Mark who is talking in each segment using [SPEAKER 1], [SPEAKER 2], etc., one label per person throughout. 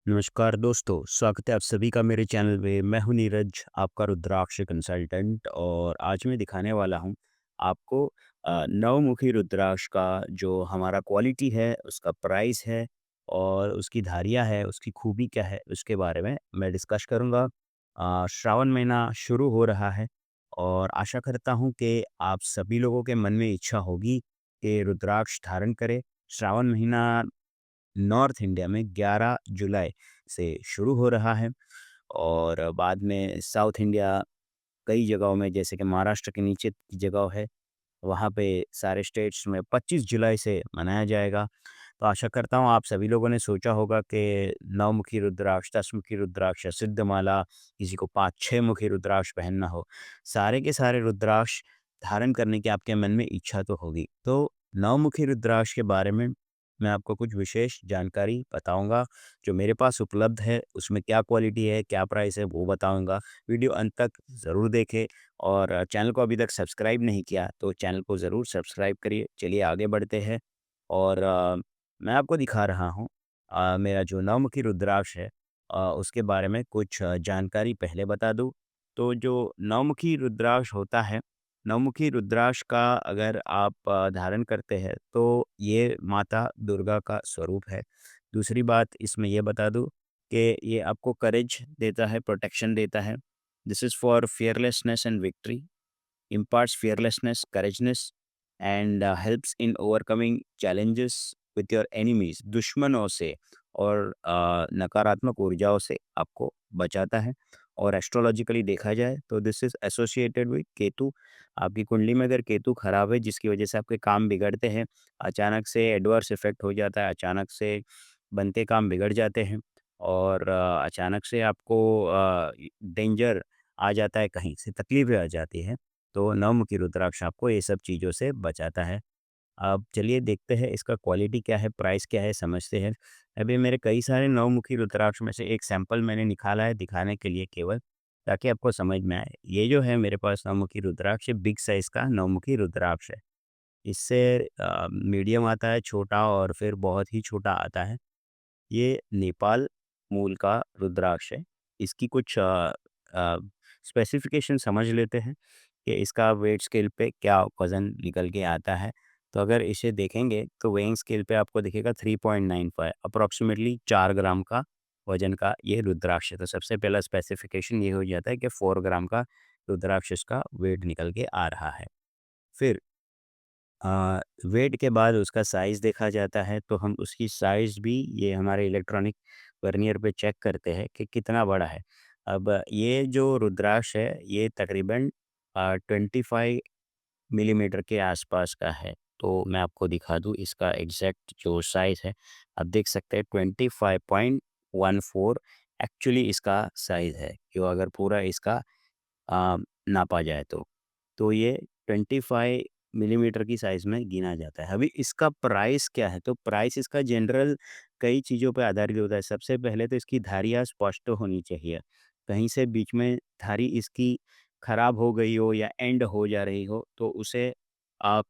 [SPEAKER 1] नमस्कार दोस्तों, स्वागत है आप सभी का मेरे चैनल पे। मैं हूं नीरज, आपका रुद्राक्ष कंसल्टेंट और आज मैं दिखाने वाला हूं आपको नवमुखी रुद्राक्ष का जो हमारा क्वालिटी है, उसका प्राइस है और उसकी धारियाँ है, उसकी खूबी क्या है, उसके बारे में मैं डिस्कस करूंगा। श्रावण महीना शुरू हो रहा है और आशा करता हूं कि आप सभी लोगों के मन में इच्छा होगी कि रुद्राक्ष धारण करें। श्रावण महीना नॉर्थ इंडिया में 11 जुलाई से शुरू हो रहा है और बाद में साउथ इंडिया कई जगहों में जैसे कि महाराष्ट्र के नीचे की जगह है, वहाँ पे सारे स्टेट्स में 25 जुलाई से मनाया जाएगा। तो आशा करता हूँ आप सभी लोगों ने सोचा होगा कि नवमुखी रुद्राक्ष, 10 मुखी रुद्राक्ष या सिद्धमाला, किसी को 5-6 मुखी रुद्राक्ष पहनना हो, सारे के सारे रुद्राक्ष धारण करने की आपके मन में इच्छा तो होगी। तो नवमुखी रुद्राक्ष के बारे में मैं आपको कुछ विशेष जानकारी बताऊँगा, जो मेरे पास उपलब्ध है, उसमें क्या क्वालिटी है, क्या प्राइस है, वो बताऊँगा। वीडियो अंत तक ज़रूर देखें और चैनल को अभी तक सब्सक्राइब नहीं किया, तो चैनल को ज़रूर सब्सक्राइब करिए। चलिए आगे बढ़ते हैं और मैं आपको दिखा रहा हूँ मेरा जो नवमुखी रुद्राक्ष है उसके बारे में कुछ जानकारी पहले बता दूँ। तो जो नवमुखी रुद्राक्ष होता है, नवमुखी रुद्राक्ष का अगर आप धारण करते हैं तो ये माता दुर्गा का स्वरूप है। दूसरी बात इसमें ये बता दूँ कि ये आपको करेज देता है, प्रोटेक्शन देता है। This is for fearlessness and victory, imparts fearlessness, courageousness and helps in overcoming challenges with your enemies, दुश्मनों से और नकारात्मक ऊर्जाओं से आपको बचाता है। और एस्ट्रोलॉजिकली देखा जाए तो this is associated with Ketu. आपकी कुंडली में अगर केतु खराब है जिसकी वजह से आपके काम बिगड़ते हैं, अचानक से एडवर्स इफ़ेक्ट हो जाता है, अचानक से बनते काम बिगड़ जाते हैं और अचानक से आपको डेंजर आ जाता है, कहीं से तकलीफ़ें आ जाती हैं। तो नवमुखी रुद्राक्ष आपको ये सब चीज़ों से बचाता है। अब चलिए देखते हैं इसका क्वालिटी क्या है, प्राइस क्या है, समझते हैं। अभी मेरे कई सारे नवमुखी रुद्राक्ष में से एक सैंपल मैंने निकाला है दिखाने के लिए केवल, ताकि आपको समझ में आए। ये जो है मेरे पास नवमुखी रुद्राक्ष, ये बिग साइज़ का नवमुखी रुद्राक्ष है। इससे मीडियम आता है, छोटा और फिर बहुत ही छोटा आता है। ये नेपाल मूल का रुद्राक्ष है। इसकी कुछ स्पेसिफ़िकेशन समझ लेते हैं कि इसका वेट स्केल पे क्या वज़न निकल के आता है। तो अगर इसे देखेंगे तो वेइंग स्केल पे आपको दिखेगा 3.95, अप्रॉक्सिमेटली 4 ग्राम का वज़न का ये रुद्राक्ष है। तो सबसे पहला स्पेसिफ़िकेशन ये हो जाता है कि 4 ग्राम का रुद्राक्ष इसका वेट निकल के आ रहा है। फिर वेट के बाद उसका साइज़ देखा जाता है, तो हम उसकी साइज़ भी ये हमारे इलेक्ट्रॉनिक वर्नियर पे चेक करते हैं कि कितना बड़ा है। अब ये जो रुद्राक्ष है, ये तकरीबन 25 मिलीमीटर के आसपास का है। तो मैं आपको दिखा दूँ इसका एग्ज़ैक्ट जो साइज़ है, आप देख सकते हैं 25.14 एक्चुअली इसका साइज़ है, जो अगर पूरा इसका अ, नापा जाए तो। तो ये 25 मिलीमीटर की साइज़ में गिना जाता है। अभी इसका प्राइस क्या है? तो प्राइस इसका जनरल कई चीज़ों पे आधारित होता है। सबसे पहले तो इसकी धारियाँ स्पष्ट होनी चाहिए। कहीं से बीच में धारी इसकी खराब हो गई हो या एंड हो जा रही हो, तो उसे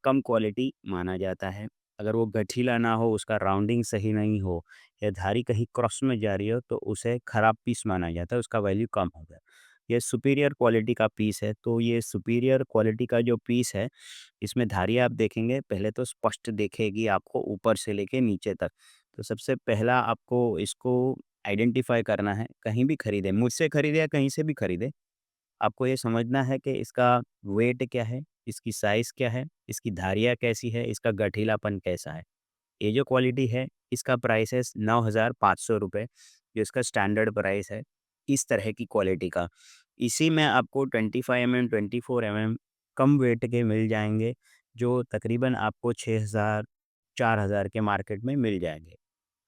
[SPEAKER 1] कम क्वालिटी माना जाता है। अगर वो गठीला ना हो, उसका राउंडिंग सही नहीं हो या धारी कहीं क्रॉस में जा रही हो, तो उसे खराब पीस माना जाता है, उसका वैल्यू कम होगा। ये सुपीरियर क्वालिटी का पीस है, तो ये सुपीरियर क्वालिटी का जो पीस है, इसमें धारियाँ आप देखेंगे पहले तो स्पष्ट दिखेगी आपको ऊपर से लेके नीचे तक। तो सबसे पहला आपको इसको आइडेंटिफ़ाई करना है, कहीं भी खरीदें, मुझसे खरीदें या कहीं से भी खरीदें, आपको ये समझना है कि इसका वेट क्या है, इसकी साइज़ क्या है, इसकी धारियाँ कैसी है, इसका गठीलापन कैसा है। ये जो क्वालिटी है, इसका प्राइस है 9,500 रुपए, जो इसका स्टैंडर्ड प्राइस है, इस तरह की क्वालिटी का। इसी में आपको 25 एमएम, 24 एमएम कम वेट के मिल जाएँगे, जो तकरीबन आपको 6,000, 4,000 के मार्केट में मिल जाएँगे।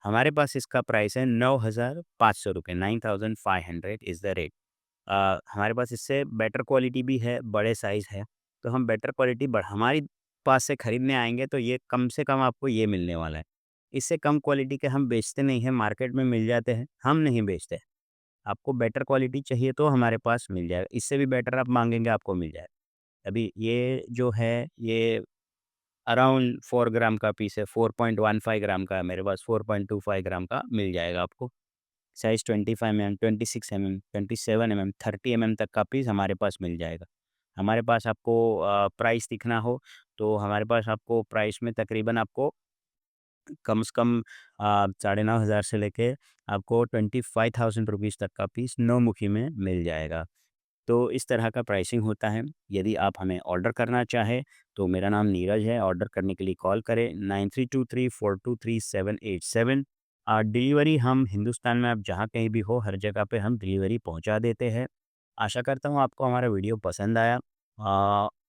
[SPEAKER 1] हमारे पास इसका प्राइस है 9,500 रुपए, 9,500 इज़ द रेट। हमारे पास इससे बेटर क्वालिटी भी है, बड़े साइज़ है, तो हम बेटर क्वालिटी हमारी पास से खरीदने आएँगे तो ये कम से कम आपको ये मिलने वाला है। इससे कम क्वालिटी के हम बेचते नहीं हैं, मार्केट में मिल जाते हैं, हम नहीं बेचते। आपको बेटर क्वालिटी चाहिए तो हमारे पास मिल जाएगा, इससे भी बेटर आप माँगेंगे आपको मिल जाएगा। अभी ये जो है ये अराउंड 4 ग्राम का पीस है, 4.15 ग्राम का है मेरे पास, 4.25 ग्राम का मिल जाएगा आपको। साइज़ 25 mm, 26 mm, 27 mm, 30 तक का पीस हमारे पास मिल जाएगा। हमारे पास आपको प्राइस दिखना हो, तो हमारे पास आपको प्राइस में तकरीबन आपको कम से कम साढ़े 9,000 से लेके आपको 25,000 रुपीज़ तक का पीस 9 मुखी में मिल जाएगा। तो इस तरह का प्राइसिंग होता है। यदि आप हमें ऑर्डर करना चाहें, तो मेरा नाम नीरज है। ऑर्डर करने के लिए कॉल करें 9323423787। डिलीवरी हम हिंदुस्तान में आप जहाँ कहीं भी हो, हर जगह पे हम डिलीवरी पहुँचा देते हैं। आशा करता हूँ आपको हमारा वीडियो पसंद आया।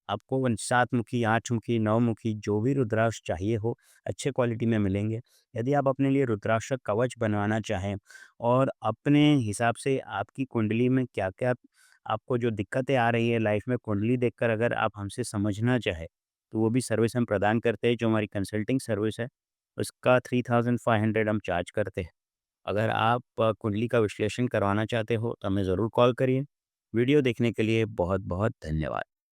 [SPEAKER 1] आपको 7 मुखी, 8 मुखी, 9 मुखी जो भी रुद्राक्ष चाहिए हो, अच्छे क्वालिटी में मिलेंगे। यदि आप अपने लिए रुद्राक्ष का कवच बनवाना चाहें और अपने हिसाब से आपकी कुंडली में क्या-क्या आपको जो दिक्कतें आ रही है लाइफ में, कुंडली देखकर अगर आप हमसे समझना चाहें, तो वो भी सर्विस हम प्रदान करते हैं। जो हमारी कंसल्टिंग सर्विस है, उसका 3500 हम चार्ज करते हैं। अगर आप कुंडली का विश्लेषण करवाना चाहते हो, तो हमें ज़रूर कॉल करिए। वीडियो देखने के लिए बहुत-बहुत धन्यवाद।